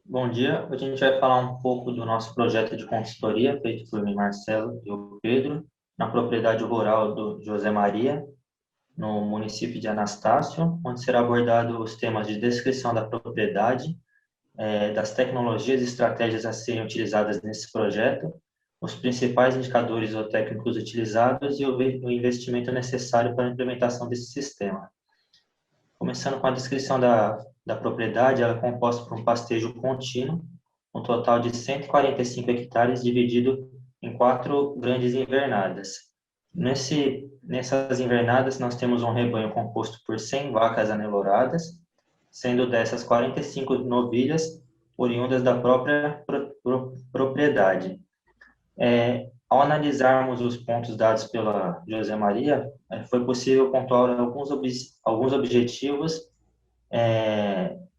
Bom dia. Hoje a gente vai falar um pouco do nosso projeto de consultoria feito por mim, Marcelo e o Pedro, na propriedade rural do José Maria, no município de Anastácio, onde será abordado os temas de descrição da propriedade, das tecnologias e estratégias a serem utilizadas nesse projeto, os principais indicadores ou técnicos utilizados e o investimento necessário para a implementação desse sistema. Começando com a descrição da propriedade, ela é composta por um pastejo contínuo, um total de 145 hectares, dividido em quatro grandes invernadas. Nessas invernadas, nós temos um rebanho composto por 100 vacas aneloradas, sendo dessas 45 novilhas oriundas da própria propriedade. Ao analisarmos os pontos dados pela José Maria, foi possível pontuar alguns objetivos,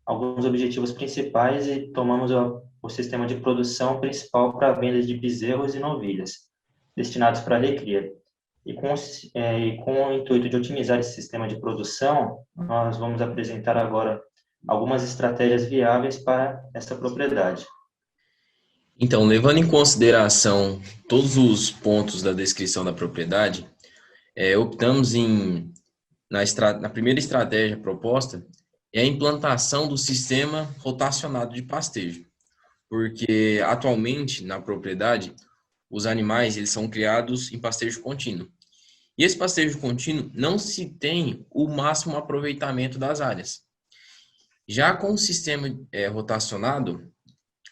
alguns objetivos principais e tomamos o sistema de produção principal para a venda de bezerros e novilhas, destinados para a recria. E com o intuito de otimizar esse sistema de produção, nós vamos apresentar agora algumas estratégias viáveis para essa propriedade. Então, levando em consideração todos os pontos da descrição da propriedade, optamos na primeira estratégia proposta, é a implantação do sistema rotacionado de pastejo, porque atualmente na propriedade os animais eles são criados em pastejo contínuo. E esse pastejo contínuo não se tem o máximo aproveitamento das áreas. Já com o sistema rotacionado,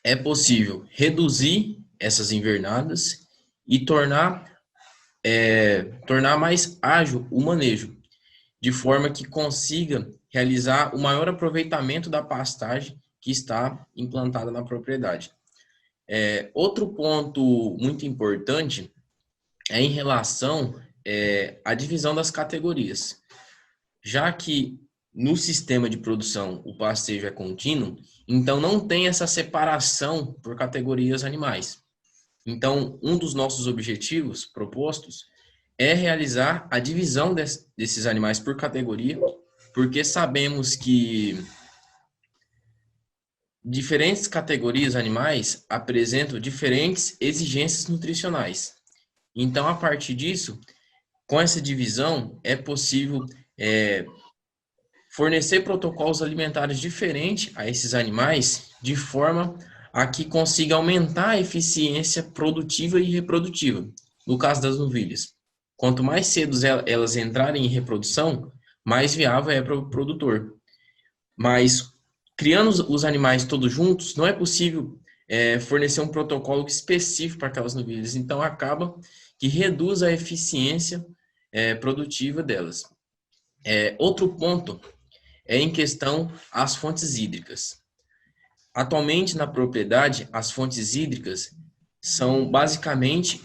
é possível reduzir essas invernadas e tornar mais ágil o manejo, de forma que consiga realizar o maior aproveitamento da pastagem que está implantada na propriedade. Outro ponto muito importante é em relação à divisão das categorias, já que no sistema de produção o pastejo é contínuo, então não tem essa separação por categorias animais. Então, um dos nossos objetivos propostos é realizar a divisão desses animais por categoria, porque sabemos que diferentes categorias animais apresentam diferentes exigências nutricionais. Então, a partir disso, com essa divisão, é possível fornecer protocolos alimentares diferentes a esses animais, de forma a que consiga aumentar a eficiência produtiva e reprodutiva. No caso das novilhas, quanto mais cedo elas entrarem em reprodução, mais viável é para o produtor. Mas criando os animais todos juntos, não é possível fornecer um protocolo específico para aquelas novilhas. Então acaba que reduz a eficiência produtiva delas. Outro ponto é em questão às fontes hídricas. Atualmente, na propriedade, as fontes hídricas são basicamente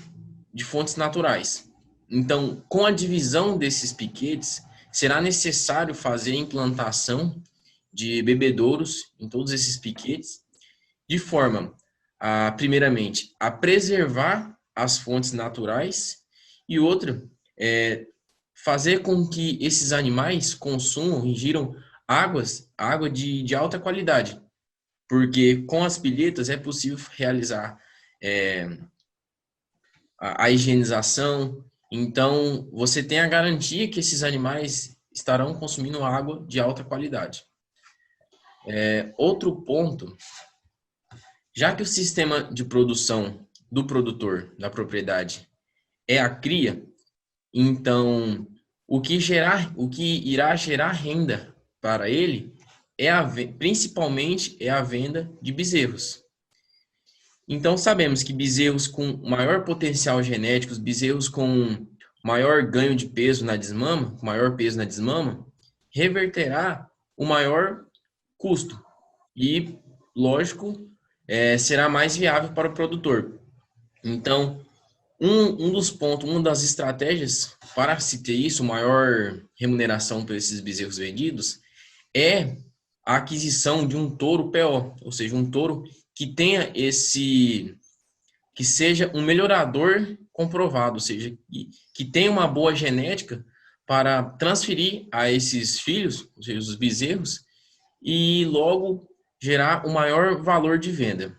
de fontes naturais. Então, com a divisão desses piquetes, será necessário fazer a implantação de bebedouros em todos esses piquetes, de forma primeiramente, a preservar as fontes naturais e outra, fazer com que esses animais consumam, ingiram água de alta qualidade, porque com as pilhetas é possível realizar é, a higienização, então você tem a garantia que esses animais estarão consumindo água de alta qualidade. Outro ponto, já que o sistema de produção do produtor da propriedade é a cria, então o que irá gerar renda para ele principalmente é a venda de bezerros. Então sabemos que bezerros com maior potencial genético, bezerros com maior ganho de peso na desmama, maior peso na desmama, reverterá o maior custo e, lógico, será mais viável para o produtor. Então, um dos pontos, uma das estratégias para se ter isso, maior remuneração por esses bezerros vendidos, é a aquisição de um touro PO, ou seja, um touro que tenha que seja um melhorador comprovado, ou seja, que tenha uma boa genética para transferir a esses filhos, ou seja, os bezerros, e logo gerar o maior valor de venda.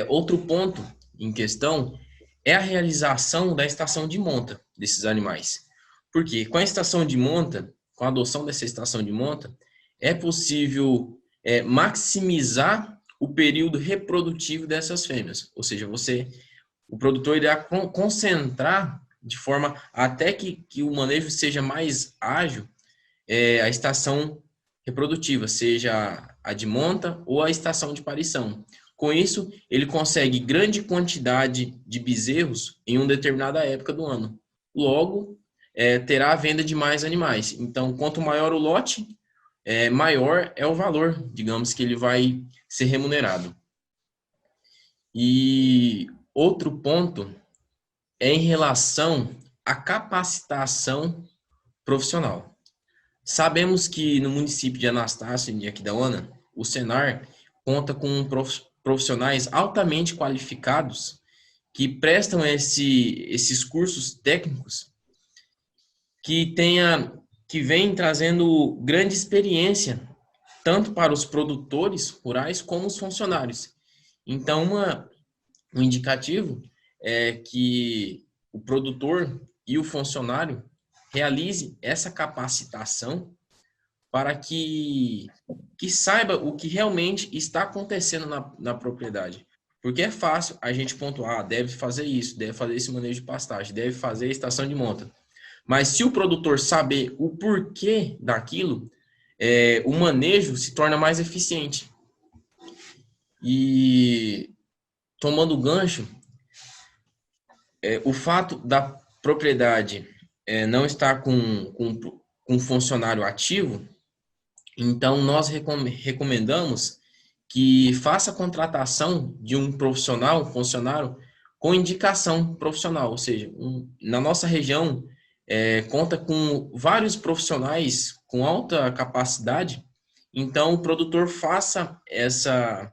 Outro ponto em questão é a realização da estação de monta desses animais. Porque com a estação de monta, com a adoção dessa estação de monta, é possível maximizar o período reprodutivo dessas fêmeas. Ou seja, o produtor irá concentrar de forma até que o manejo seja mais ágil, a estação reprodutiva, seja a de monta ou a estação de parição. Com isso, ele consegue grande quantidade de bezerros em uma determinada época do ano. Logo, terá a venda de mais animais. Então, quanto maior o lote, maior é o valor, digamos, que ele vai ser remunerado. E outro ponto é em relação à capacitação profissional. Sabemos que no município de Anastácio e Aquidauana, o Senar conta com profissionais altamente qualificados que prestam esses cursos técnicos que vêm trazendo grande experiência tanto para os produtores rurais como os funcionários. Então, um indicativo é que o produtor e o funcionário realize essa capacitação para que saiba o que realmente está acontecendo na propriedade. Porque é fácil a gente pontuar, deve fazer isso, deve fazer esse manejo de pastagem, deve fazer a estação de monta. Mas se o produtor saber o porquê daquilo, o manejo se torna mais eficiente. E tomando o gancho, o fato da propriedade não estar com funcionário ativo, então nós recomendamos que faça a contratação de um profissional, um funcionário, com indicação profissional, ou seja, na nossa região conta com vários profissionais com alta capacidade, então o produtor faça essa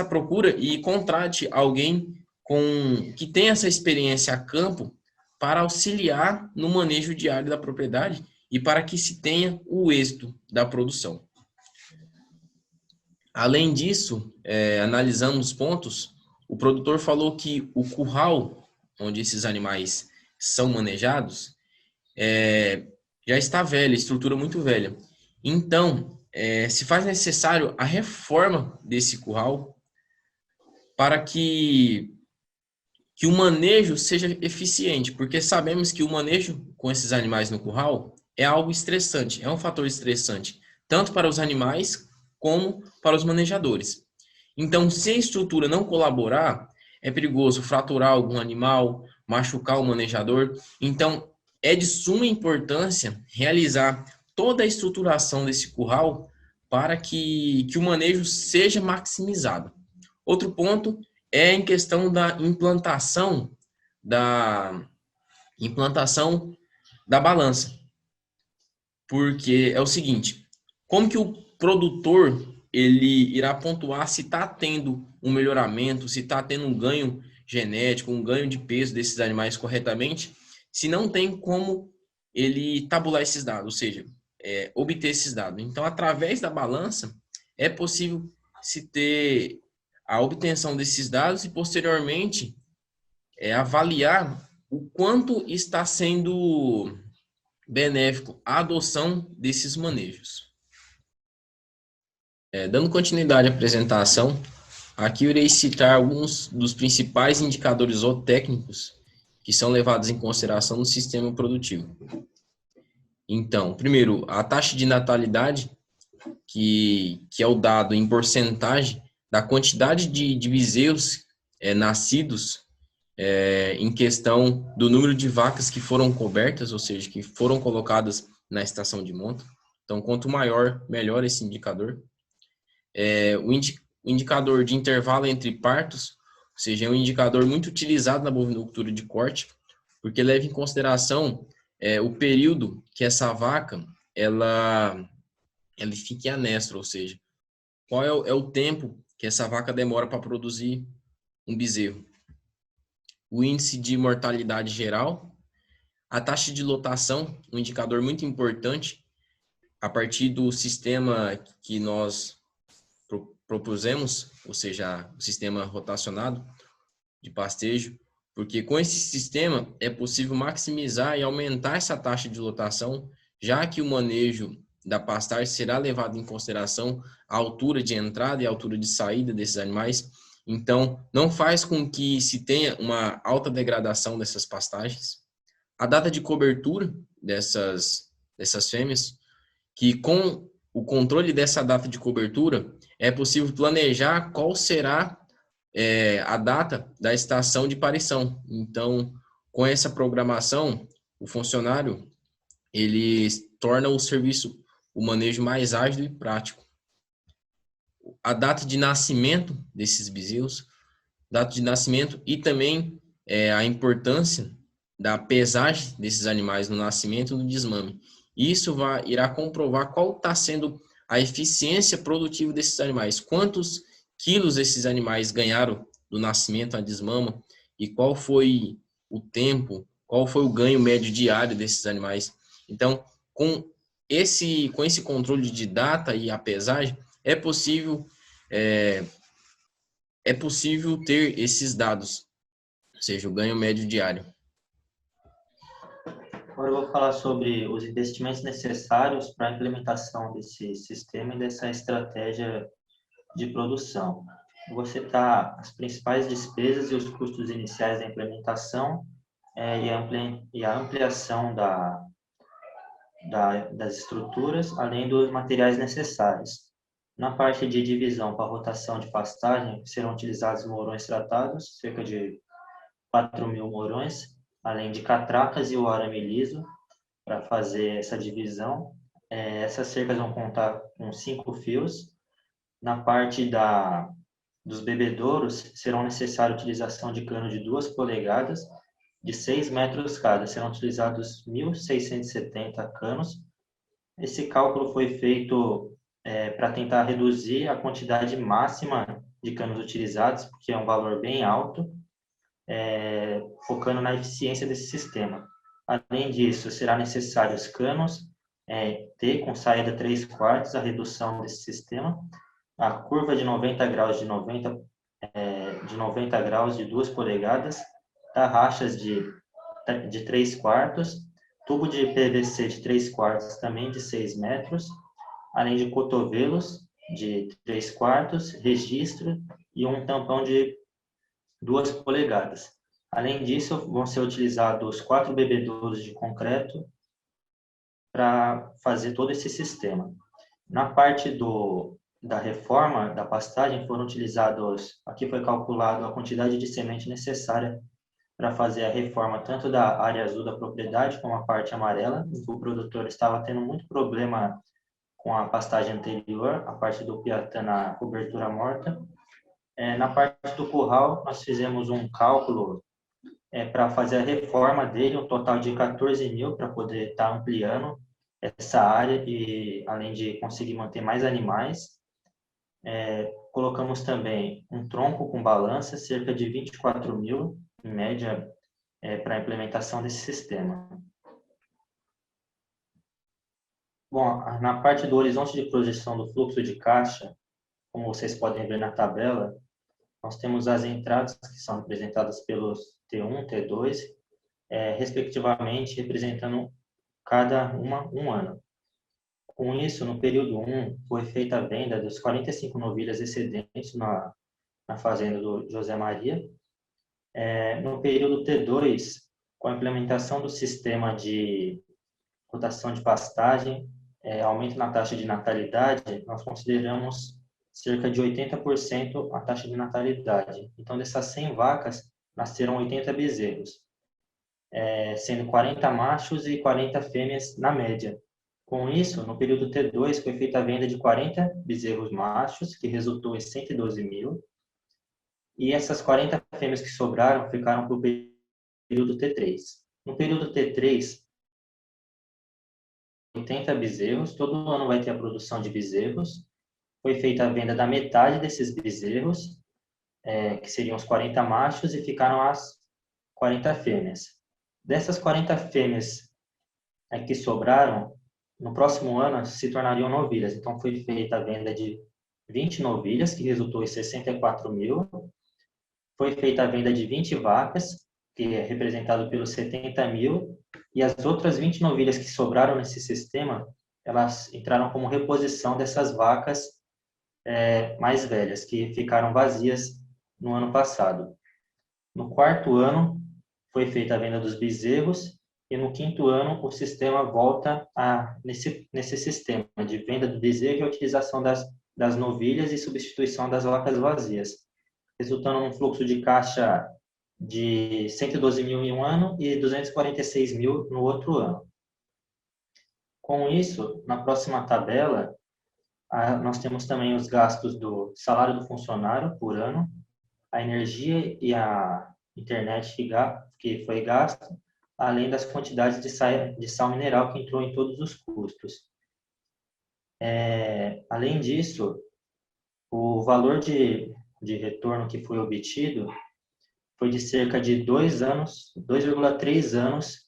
procura e contrate alguém que tenha essa experiência a campo para auxiliar no manejo diário da propriedade e para que se tenha o êxito da produção. Além disso, analisando os pontos, o produtor falou que o curral onde esses animais são manejados já está velho, estrutura muito velha. Então, se faz necessário a reforma desse curral para que o manejo seja eficiente, porque sabemos que o manejo com esses animais no curral é algo estressante, é um fator estressante, tanto para os animais como para os manejadores. Então, se a estrutura não colaborar, é perigoso fraturar algum animal, machucar o manejador. Então, é de suma importância realizar toda a estruturação desse curral para que o manejo seja maximizado. Outro ponto é em questão da implantação da balança. Porque é o seguinte, como que o produtor ele irá pontuar se está tendo um melhoramento, se está tendo um ganho genético, um ganho de peso desses animais corretamente, se não tem como ele tabular esses dados, ou seja, obter esses dados. Então, através da balança, é possível se ter a obtenção desses dados e, posteriormente, avaliar o quanto está sendo benéfico a adoção desses manejos. Dando continuidade à apresentação, aqui eu irei citar alguns dos principais indicadores zootécnicos que são levados em consideração no sistema produtivo. Então, primeiro, a taxa de natalidade, que é o dado em porcentagem da quantidade de bezerros nascidos em questão do número de vacas que foram cobertas, ou seja, que foram colocadas na estação de monta. Então, quanto maior, melhor esse indicador. O indicador de intervalo entre partos, ou seja, é um indicador muito utilizado na bovinocultura de corte, porque leva em consideração o período que essa vaca ela fique anestra, ou seja, qual é o tempo que essa vaca demora para produzir um bezerro. O índice de mortalidade geral, a taxa de lotação, um indicador muito importante, a partir do sistema que nós propusemos, ou seja, o sistema rotacionado de pastejo, porque com esse sistema é possível maximizar e aumentar essa taxa de lotação, já que o manejo da pastagem será levado em consideração a altura de entrada e a altura de saída desses animais. Então, não faz com que se tenha uma alta degradação dessas pastagens. A data de cobertura dessas fêmeas, que com o controle dessa data de cobertura, é possível planejar qual será a data da estação de parição. Então, com essa programação, o funcionário ele torna o serviço, o manejo mais ágil e prático. A data de nascimento desses bezerros, data de nascimento e também a importância da pesagem desses animais no nascimento e no desmame. Isso irá comprovar qual está sendo a eficiência produtiva desses animais, quantos quilos esses animais ganharam do nascimento à desmama e qual foi o tempo, qual foi o ganho médio diário desses animais. Então, com esse controle de data e a pesagem, é possível ter esses dados, ou seja, o ganho médio diário. Agora eu vou falar sobre os investimentos necessários para a implementação desse sistema e dessa estratégia de produção. Vou citar as principais despesas e os custos iniciais da implementação e a ampliação das estruturas, além dos materiais necessários. Na parte de divisão para rotação de pastagem, serão utilizados morões tratados, cerca de 4.000 morões, além de catracas e o arame liso, para fazer essa divisão. Essas cercas vão contar com 5 fios. Na parte dos bebedouros, serão necessárias a utilização de cano de 2 polegadas, de 6 metros cada. Serão utilizados 1.670 canos. Esse cálculo foi feito para tentar reduzir a quantidade máxima de canos utilizados, porque é um valor bem alto, focando na eficiência desse sistema. Além disso, será necessário os canos T com saída 3/4, a redução desse sistema, a curva de 90 graus de 90 graus de 2 polegadas, tarraxas de 3/4, tubo de PVC de 3/4 também de 6 metros, além de cotovelos de 3/4, registro e um tampão de 2 polegadas. Além disso, vão ser utilizados 4 bebedouros de concreto para fazer todo esse sistema. Na parte da reforma da pastagem, foram utilizados, aqui foi calculado a quantidade de semente necessária para fazer a reforma tanto da área azul da propriedade como a parte amarela. O produtor estava tendo muito problema com a pastagem anterior, a parte do piatã na cobertura morta. Na parte do curral, nós fizemos um cálculo para fazer a reforma dele, um total de 14.000 para poder estar ampliando essa área e além de conseguir manter mais animais. Colocamos também um tronco com balança, cerca de 24.000 em média, para a implementação desse sistema. Bom, na parte do horizonte de projeção do fluxo de caixa, como vocês podem ver na tabela, nós temos as entradas que são representadas pelos T1, T2, respectivamente, representando cada um ano. Com isso, no período 1, foi feita a venda dos 45 novilhas excedentes na fazenda do José Maria. No período T2, com a implementação do sistema de rotação de pastagem, aumento na taxa de natalidade, nós consideramos cerca de 80% a taxa de natalidade. Então, dessas 100 vacas, nasceram 80 bezerros, sendo 40 machos e 40 fêmeas na média. Com isso, no período T2, foi feita a venda de 40 bezerros machos, que resultou em 112.000, e essas 40 fêmeas que sobraram ficaram para o período T3. No período T3, 80 bezerros, todo ano vai ter a produção de bezerros. Foi feita a venda da metade desses bezerros, que seriam os 40 machos, e ficaram as 40 fêmeas. Dessas 40 fêmeas que sobraram, no próximo ano se tornariam novilhas. Então, foi feita a venda de 20 novilhas, que resultou em 64 mil. Foi feita a venda de 20 vacas, que é representado pelos 70 mil, e as outras 20 novilhas que sobraram nesse sistema, elas entraram como reposição dessas vacas mais velhas, que ficaram vazias no ano passado. No quarto ano, foi feita a venda dos bezerros, e no quinto ano, o sistema volta nesse sistema de venda do bezerro e a utilização das novilhas e substituição das vacas vazias, resultando num fluxo de caixa de 112 mil em um ano e 246 mil no outro ano. Com isso, na próxima tabela, nós temos também os gastos do salário do funcionário por ano, a energia e a internet que foi gasto, além das quantidades de sal mineral que entrou em todos os custos. Além disso, o valor de retorno que foi obtido foi de cerca de 2 anos, 2,3 anos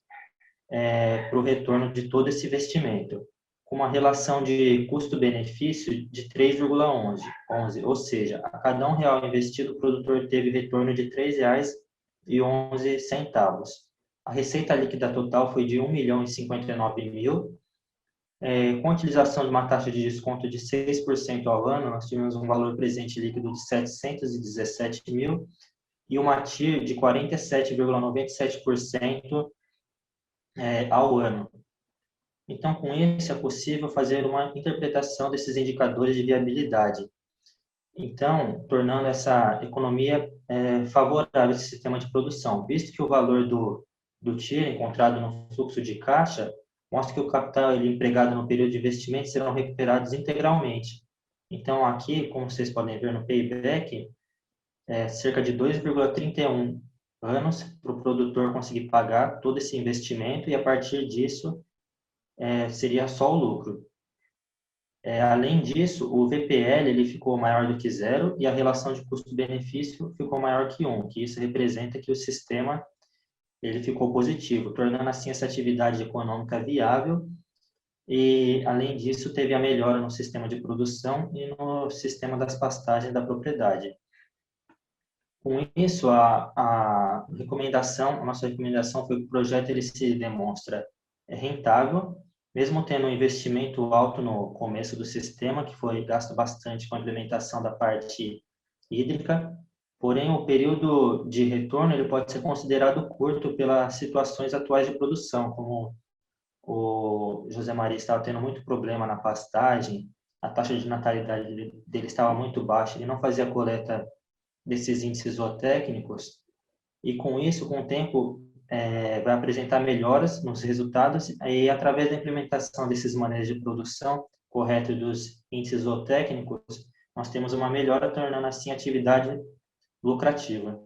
para o retorno de todo esse investimento, com uma relação de custo-benefício de 3,11, ou seja, a cada R$1 investido, o produtor teve retorno de R$ 3,11. A receita líquida total foi de 1.059.000. Com a utilização de uma taxa de desconto de 6% ao ano, nós tivemos um valor presente líquido de 717 mil e uma TIR de 47,97% ao ano. Então, com isso, é possível fazer uma interpretação desses indicadores de viabilidade. Então, tornando essa economia favorável a esse sistema de produção, visto que o valor do TIR encontrado no fluxo de caixa mostra que o capital empregado no período de investimento serão recuperados integralmente. Então, aqui, como vocês podem ver no payback, cerca de 2,31 anos para o produtor conseguir pagar todo esse investimento e, a partir disso, seria só o lucro. Além disso, o VPL ele ficou maior do que 0 e a relação de custo-benefício ficou maior que 1, que isso representa que o sistema ele ficou positivo, tornando assim essa atividade econômica viável e, além disso, teve a melhora no sistema de produção e no sistema das pastagens da propriedade. Com isso, a nossa recomendação foi que o projeto ele se demonstra rentável, mesmo tendo um investimento alto no começo do sistema, que foi gasto bastante com a implementação da parte hídrica, porém o período de retorno ele pode ser considerado curto pelas situações atuais de produção, como o José Maria estava tendo muito problema na pastagem, a taxa de natalidade dele estava muito baixa, ele não fazia coleta desses índices zootécnicos, e com isso, com o tempo, vai apresentar melhoras nos resultados e, através da implementação desses manejos de produção correto dos índices zootécnicos, nós temos uma melhora, tornando assim a atividade lucrativa.